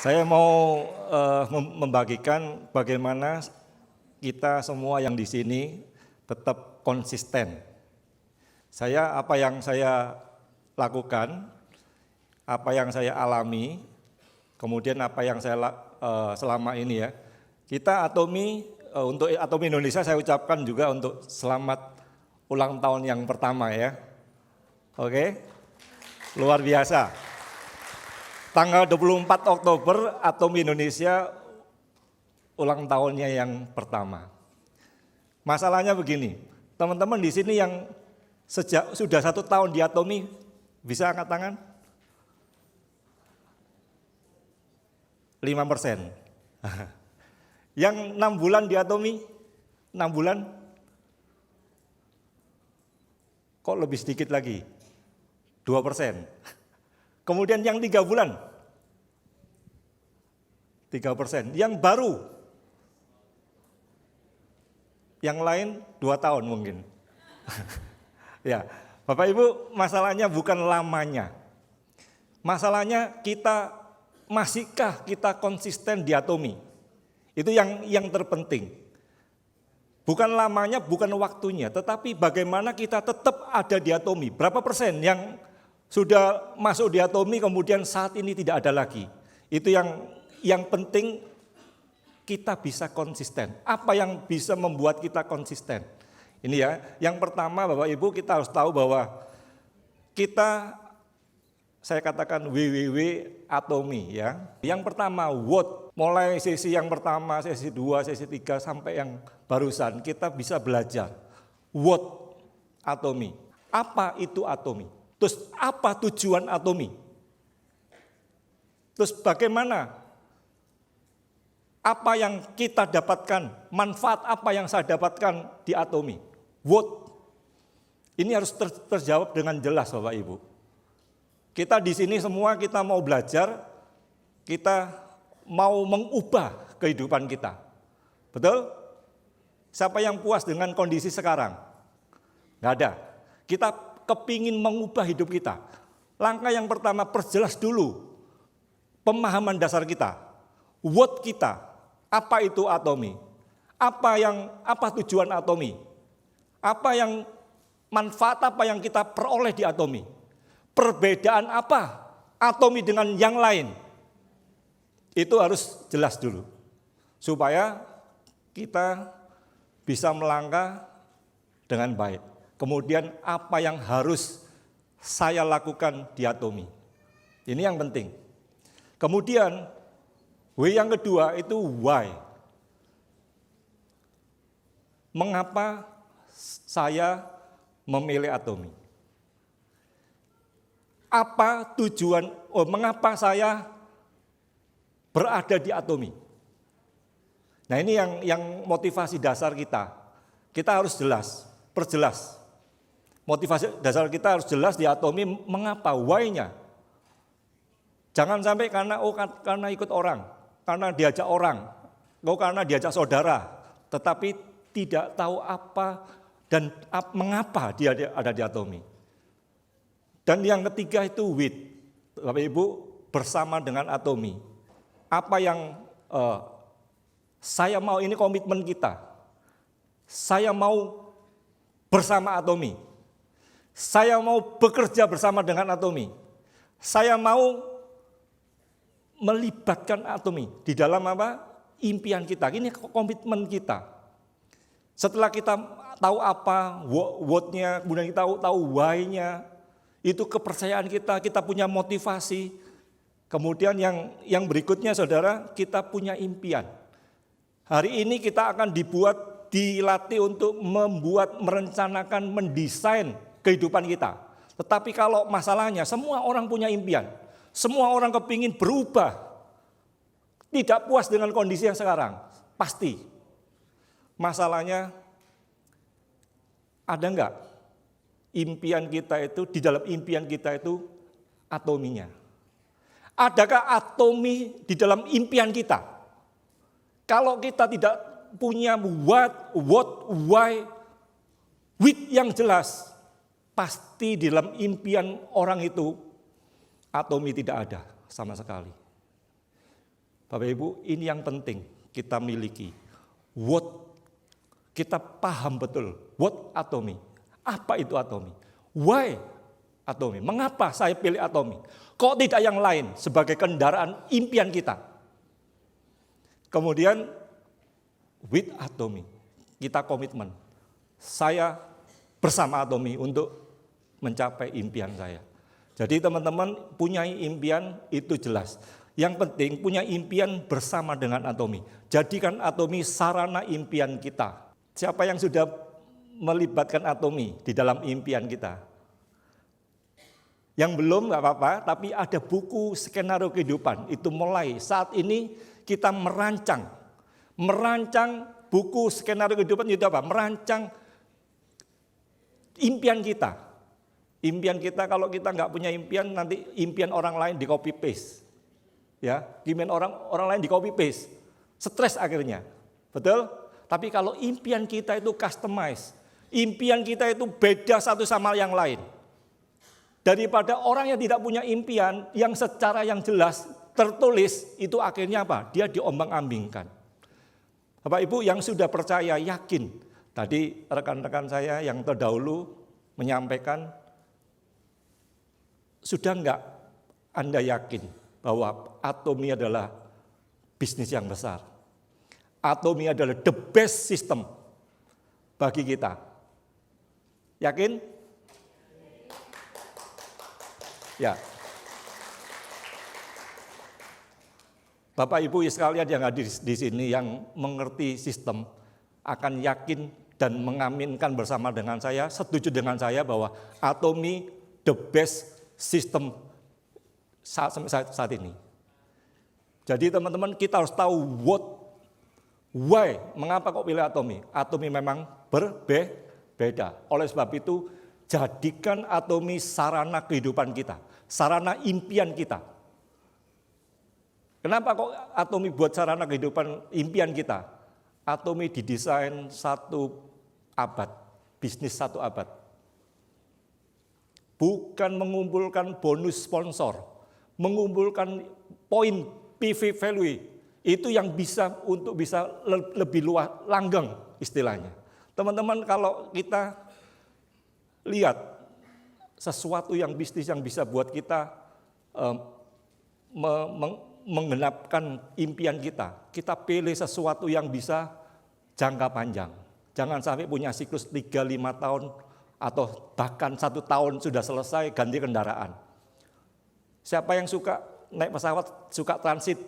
Saya mau membagikan bagaimana kita semua yang di sini tetap konsisten. Apa yang saya lakukan, apa yang saya alami, kemudian apa yang saya selama ini ya. Kita untuk Atomi Indonesia saya ucapkan juga untuk selamat ulang tahun yang pertama ya. Oke, luar biasa. Tanggal 24 Oktober Atomi Indonesia ulang tahunnya yang pertama. Masalahnya begini, teman-teman di sini yang sudah 1 tahun di Atomi bisa angkat tangan? 5%. Yang 6 bulan di Atomi? 6 bulan? Kok lebih sedikit lagi? 2%. Kemudian yang 3 bulan? 3%. Yang baru? Yang lain 2 tahun mungkin. Ya, Bapak Ibu, masalahnya bukan lamanya. Masalahnya masihkah kita konsisten di Atomi? Itu yang terpenting. Bukan lamanya, bukan waktunya, tetapi bagaimana kita tetap ada di Atomi. Berapa persen yang sudah masuk di Atomi kemudian saat ini tidak ada lagi. Itu yang penting kita bisa konsisten. Apa yang bisa membuat kita konsisten? Ini ya, yang pertama Bapak Ibu kita harus tahu bahwa saya katakan WWW Atomi ya. Yang pertama what, mulai sesi yang pertama, sesi 2, sesi 3 sampai yang barusan kita bisa belajar what Atomi. Apa itu Atomi? Terus apa tujuan Atomi? Terus bagaimana? Apa yang kita dapatkan? Manfaat apa yang saya dapatkan di Atomi? What? Ini harus terjawab dengan jelas Bapak Ibu. Kita di sini semua kita mau belajar, kita mau mengubah kehidupan kita. Betul? Siapa yang puas dengan kondisi sekarang? Nggak ada. Kita kepingin mengubah hidup kita. Langkah yang pertama, perjelas dulu pemahaman dasar kita. What kita, apa itu Atomi? Apa tujuan Atomi? Manfaat apa yang kita peroleh di Atomi? Perbedaan apa Atomi dengan yang lain? Itu harus jelas dulu. Supaya kita bisa melangkah dengan baik. Kemudian apa yang harus saya lakukan di Atomi? Ini yang penting. Kemudian W yang kedua itu why. Mengapa saya memilih Atomi? Apa tujuan, mengapa saya berada di Atomi? Nah ini yang motivasi dasar kita. Kita harus perjelas. Motivasi dasar kita harus jelas di Atomi, mengapa, why-nya. Jangan sampai karena ikut orang, karena diajak orang, karena diajak saudara, tetapi tidak tahu apa dan mengapa dia ada di Atomi. Dan yang ketiga itu with, Bapak Ibu, bersama dengan Atomi. Apa yang saya mau, ini komitmen kita. Saya mau bersama Atomi. Saya mau bekerja bersama dengan Atomi. Saya mau melibatkan Atomi di dalam apa? Impian kita. Ini komitmen kita. Setelah kita tahu apa what-nya, kemudian kita tahu why-nya, itu kepercayaan kita punya motivasi. Kemudian yang berikutnya saudara, kita punya impian. Hari ini kita akan dilatih untuk merencanakan, mendesain kehidupan kita. Tetapi kalau masalahnya semua orang punya impian. Semua orang kepingin berubah. Tidak puas dengan kondisi yang sekarang. Pasti. Masalahnya ada enggak impian kita itu, di dalam impian kita itu Atominya? Adakah Atomi di dalam impian kita? Kalau kita tidak punya what, why, with yang jelas, pasti di dalam impian orang itu Atomi tidak ada sama sekali. Bapak Ibu, ini yang penting kita miliki. What, kita paham betul, what atomi. Apa itu atomi? Why atomi? Mengapa saya pilih atomi? Kok tidak yang lain sebagai kendaraan impian kita? Kemudian with atomi, kita komitmen. Saya bersama atomi untuk mencapai impian saya. Jadi teman-teman punya impian itu jelas. Yang penting punya impian bersama dengan atomi. Jadikan atomi sarana impian kita. Siapa yang sudah melibatkan atomi di dalam impian kita? Yang belum nggak apa-apa, tapi ada buku skenario kehidupan. Itu mulai saat ini kita merancang buku skenario kehidupan itu apa? Merancang impian kita. Impian kita, kalau kita nggak punya impian, nanti impian orang lain di copy paste. Ya, impian orang lain di copy paste. Stres akhirnya. Betul? Tapi kalau impian kita itu customize, impian kita itu beda satu sama yang lain. Daripada orang yang tidak punya impian yang secara yang jelas tertulis, itu akhirnya apa? Dia diombang-ambingkan. Bapak Ibu yang sudah percaya, yakin. Tadi rekan-rekan saya yang terdahulu menyampaikan, sudah enggak Anda yakin bahwa atomi adalah bisnis yang besar? Atomi adalah the best system bagi kita. Yakin? Ya. Bapak Ibu sekalian yang hadir di sini yang mengerti sistem akan yakin dan mengaminkan bersama dengan saya, setuju dengan saya bahwa atomi the best sistem saat ini. Jadi teman-teman kita harus tahu what, why, mengapa kok pilih atomi. Atomi memang berbeda. Oleh sebab itu jadikan atomi sarana kehidupan kita, sarana impian kita. Kenapa kok atomi buat sarana kehidupan impian kita? Atomi didesain 1 abad, bisnis 1 abad. Bukan mengumpulkan bonus sponsor, mengumpulkan poin PV value, itu yang bisa untuk bisa lebih luas, langgeng istilahnya. Teman-teman kalau kita lihat sesuatu yang bisnis yang bisa buat kita menggenapkan impian kita pilih sesuatu yang bisa jangka panjang. Jangan sampai punya siklus 3-5 tahun atau bahkan 1 tahun sudah selesai ganti kendaraan. Siapa yang suka naik pesawat, suka transit?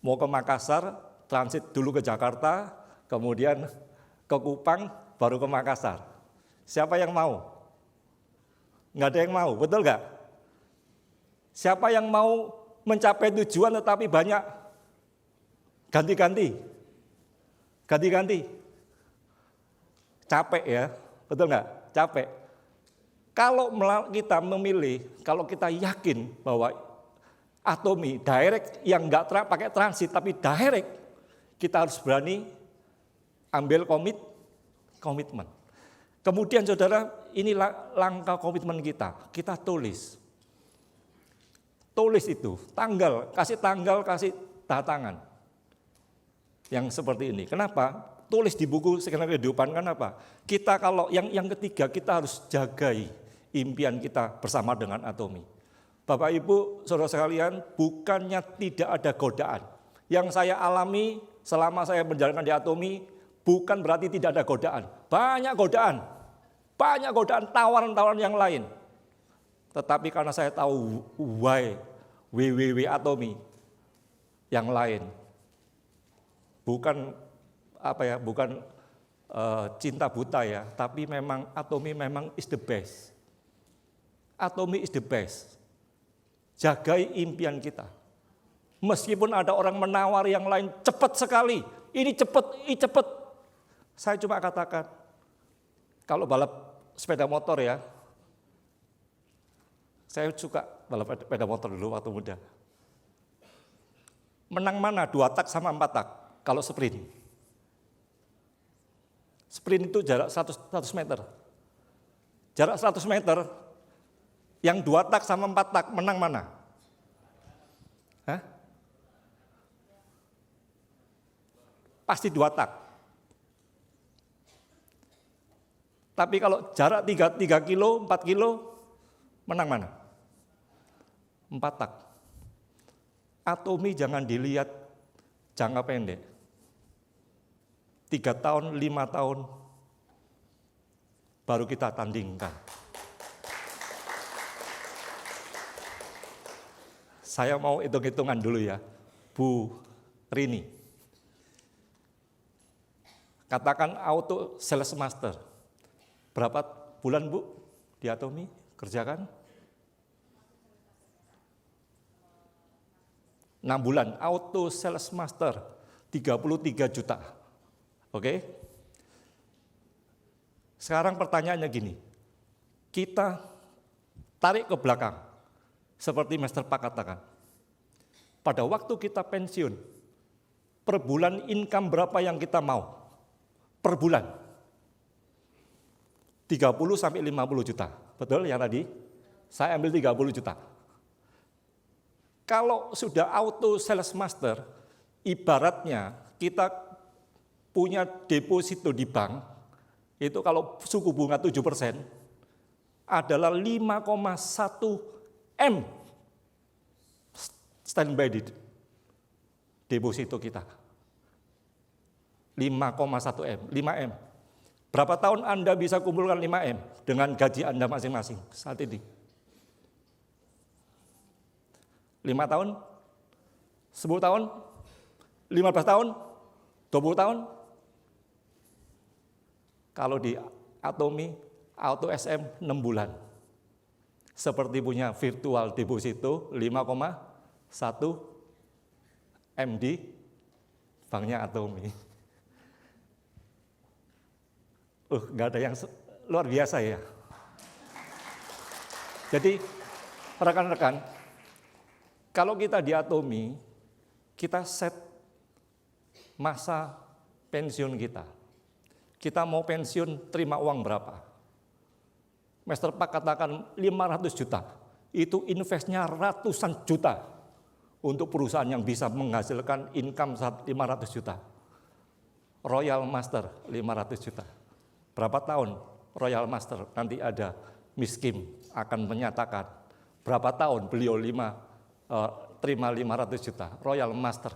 Mau ke Makassar, transit dulu ke Jakarta, kemudian ke Kupang, baru ke Makassar. Siapa yang mau? Nggak ada yang mau, betul nggak? Siapa yang mau mencapai tujuan tetapi banyak ganti-ganti? Ganti-ganti. Capek ya, betul nggak? Capek. Kalau kita memilih, kalau kita yakin bahwa atomi direct yang nggak pakai transit tapi direct, kita harus berani ambil komitmen. Kemudian saudara, ini langkah komitmen kita tulis. Tulis itu, kasih tanggal, kasih datangan. Yang seperti ini. Kenapa? Tulis di buku skenario kehidupan, kenapa? Kita kalau yang ketiga, kita harus jagai impian kita bersama dengan atomi. Bapak Ibu, saudara sekalian, bukannya tidak ada godaan. Yang saya alami selama saya menjalankan di atomi, bukan berarti tidak ada godaan. Banyak godaan, tawaran-tawaran yang lain. Tetapi karena saya tahu why, atomi yang lain, bukan cinta buta ya, tapi memang atomi memang is the best. Atomi is the best. Jagai impian kita. Meskipun ada orang menawar yang lain cepat sekali, ini cepat. Saya cuma katakan, kalau balap sepeda motor ya, saya suka balap sepeda motor dulu waktu muda. Menang mana 2 tak sama 4 tak kalau sprint? Sprint itu jarak 100 meter. Jarak 100 meter, yang 2 tak sama 4 tak menang mana? Hah? Pasti 2 tak. Tapi kalau jarak 3 kilo, 4 kilo, menang mana? 4 tak. Atomi jangan dilihat jangka pendek. 3 tahun, 5 tahun, baru kita tandingkan. Saya mau hitung-hitungan dulu ya, Bu Rini. Katakan auto sales master. Berapa bulan Bu di Atomi kerjakan? 6 bulan, auto sales master, 33 juta. Oke? Sekarang pertanyaannya gini, kita tarik ke belakang, seperti Master Pak katakan. Pada waktu kita pensiun, per bulan income berapa yang kita mau? Per bulan? 30 sampai 50 juta. Betul yang tadi? Saya ambil 30 juta. Kalau sudah auto sales master, ibaratnya kita punya deposito di bank, itu kalau suku bunga 7%, adalah 5,1 M standby di deposito kita. 5,1 M, 5 M. Berapa tahun Anda bisa kumpulkan 5 M dengan gaji Anda masing-masing saat ini? 5 tahun? 10 tahun? 15 tahun? 20 tahun? Kalau di Atomi, Auto SM 6 bulan. Seperti punya virtual deposito 5,1 M di banknya Atomi. Nggak ada yang luar biasa ya. Jadi rekan-rekan, kalau kita di Atomi, kita set masa pensiun kita. Kita mau pensiun terima uang berapa? Master Pak katakan 500 juta. Itu investnya ratusan juta untuk perusahaan yang bisa menghasilkan income 500 juta. Royal Master 500 juta. Berapa tahun Royal Master? Nanti ada Miss Kim akan menyatakan berapa tahun beliau terima 500 juta, Royal Master.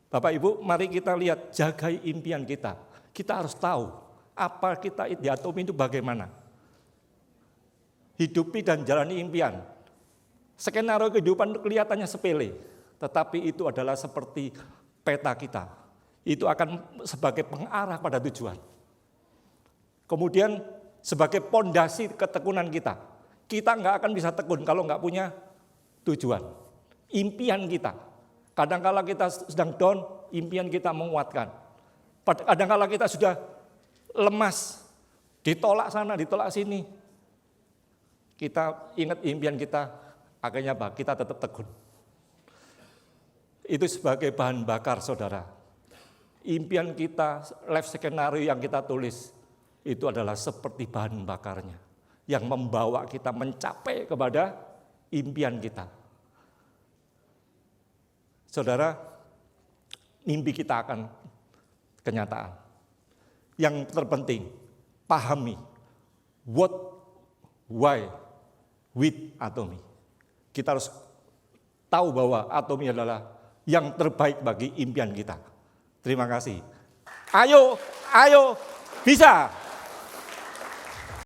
Bapak Ibu, mari kita lihat, jagai impian kita. Kita harus tahu apa kita di Atomi itu bagaimana. Hidupi dan jalani impian. Skenario kehidupan kelihatannya sepele, tetapi itu adalah seperti peta kita. Itu akan sebagai pengarah pada tujuan. Kemudian sebagai pondasi ketekunan kita. Kita nggak akan bisa tekun kalau nggak punya tujuan. Impian kita. Kadangkala kita sedang down, impian kita menguatkan. Kadangkala kita sudah lemas, ditolak sana, ditolak sini. Kita ingat impian kita, akhirnya kita tetap tekun. Itu sebagai bahan bakar saudara. Impian kita, life skenario yang kita tulis, itu adalah seperti bahan bakarnya yang membawa kita mencapai kepada impian kita. Saudara, mimpi kita akan kenyataan. Yang terpenting, pahami what, why, with Atomi. Kita harus tahu bahwa Atomi adalah yang terbaik bagi impian kita. Terima kasih. Ayo, bisa.